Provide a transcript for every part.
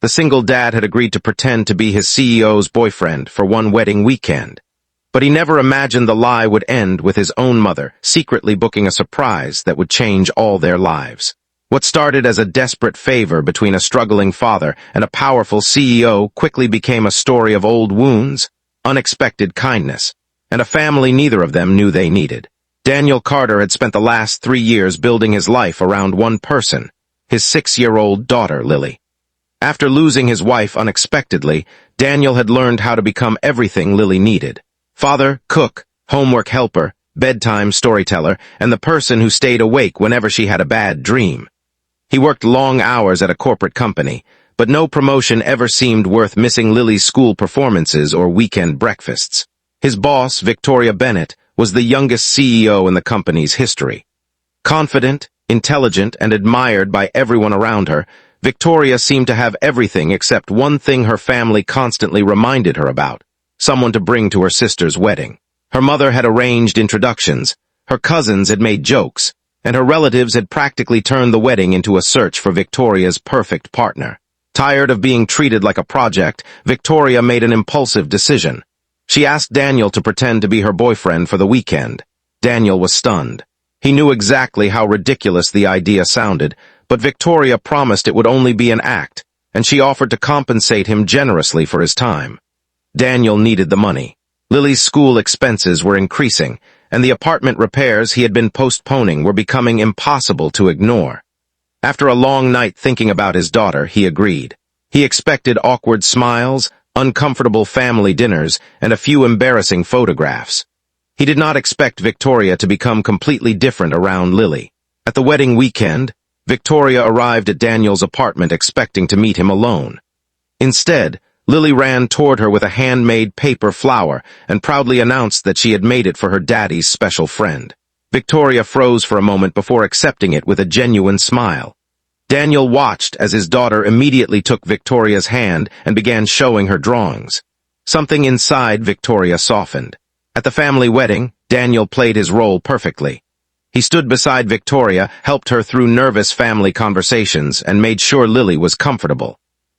The single dad had agreed to pretend to be his CEO's boyfriend for one wedding weekend. But he never imagined the lie would end with his own mother secretly booking a surprise that would change all their lives. What started as a desperate favor between a struggling father and a powerful CEO quickly became a story of old wounds, unexpected kindness, and a family neither of them knew they needed. Daniel Carter had spent the last 3 years building his life around one person, his 6-year-old daughter, Lily. After losing his wife unexpectedly, Daniel had learned how to become everything Lily needed. Father, cook, homework helper, bedtime storyteller, and the person who stayed awake whenever she had a bad dream. He worked long hours at a corporate company, but no promotion ever seemed worth missing Lily's school performances or weekend breakfasts. His boss, Victoria Bennett, was the youngest CEO in the company's history. Confident, intelligent, and admired by everyone around her, Victoria seemed to have everything except one thing her family constantly reminded her about: someone to bring to her sister's wedding. Her mother had arranged introductions, her cousins had made jokes, and her relatives had practically turned the wedding into a search for Victoria's perfect partner. Tired of being treated like a project, Victoria made an impulsive decision. She asked Daniel to pretend to be her boyfriend for the weekend. Daniel was stunned. He knew exactly how ridiculous the idea sounded, but Victoria promised it would only be an act, and she offered to compensate him generously for his time. Daniel needed the money. Lily's school expenses were increasing, and the apartment repairs he had been postponing were becoming impossible to ignore. After a long night thinking about his daughter, he agreed. He expected awkward smiles, uncomfortable family dinners, and a few embarrassing photographs. He did not expect Victoria to become completely different around Lily. At the wedding weekend, Victoria arrived at Daniel's apartment expecting to meet him alone. Instead, Lily ran toward her with a handmade paper flower and proudly announced that she had made it for her daddy's special friend. Victoria froze for a moment before accepting it with a genuine smile. Daniel watched as his daughter immediately took Victoria's hand and began showing her drawings. Something inside Victoria softened. At the family wedding, Daniel played his role perfectly. He stood beside Victoria, helped her through nervous family conversations, and made sure Lily was comfortable.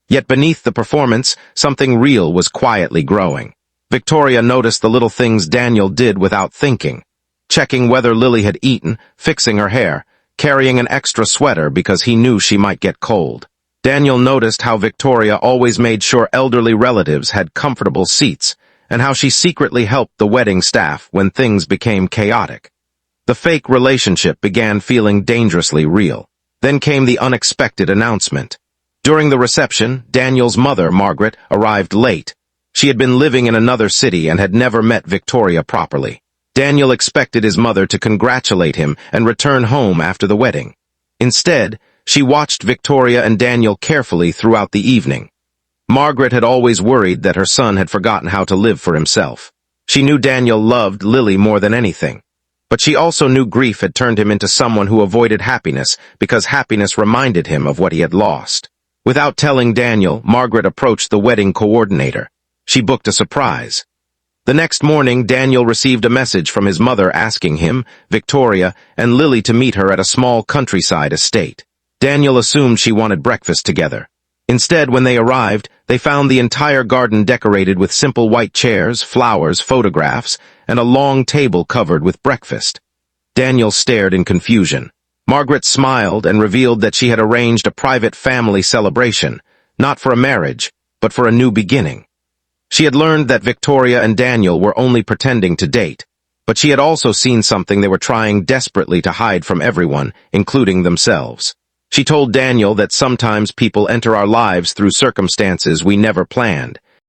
Yet beneath the performance, something real was quietly growing. Victoria noticed the little things Daniel did without thinking. Checking whether Lily had eaten, fixing her hair, carrying an extra sweater because he knew she might get cold. Daniel noticed how Victoria always made sure elderly relatives had comfortable seats, and how she secretly helped the wedding staff when things became chaotic. The fake relationship began feeling dangerously real. Then came the unexpected announcement. During the reception, Daniel's mother, Margaret, arrived late. She had been living in another city and had never met Victoria properly. Daniel expected his mother to congratulate him and return home after the wedding. Instead, she watched Victoria and Daniel carefully throughout the evening. Margaret had always worried that her son had forgotten how to live for himself. She knew Daniel loved Lily more than anything. But she also knew grief had turned him into someone who avoided happiness because happiness reminded him of what he had lost. Without telling Daniel, Margaret approached the wedding coordinator. She booked a surprise. The next morning, Daniel received a message from his mother asking him, Victoria, and Lily to meet her at a small countryside estate. Daniel assumed she wanted breakfast together. Instead, when they arrived, they found the entire garden decorated with simple white chairs, flowers, photographs, and a long table covered with breakfast. Daniel stared in confusion. Margaret smiled and revealed that she had arranged a private family celebration, not for a marriage, but for a new beginning. She had learned that Victoria and Daniel were only pretending to date, but she had also seen something they were trying desperately to hide from everyone, including themselves. She told Daniel that sometimes people enter our lives through circumstances we never planned,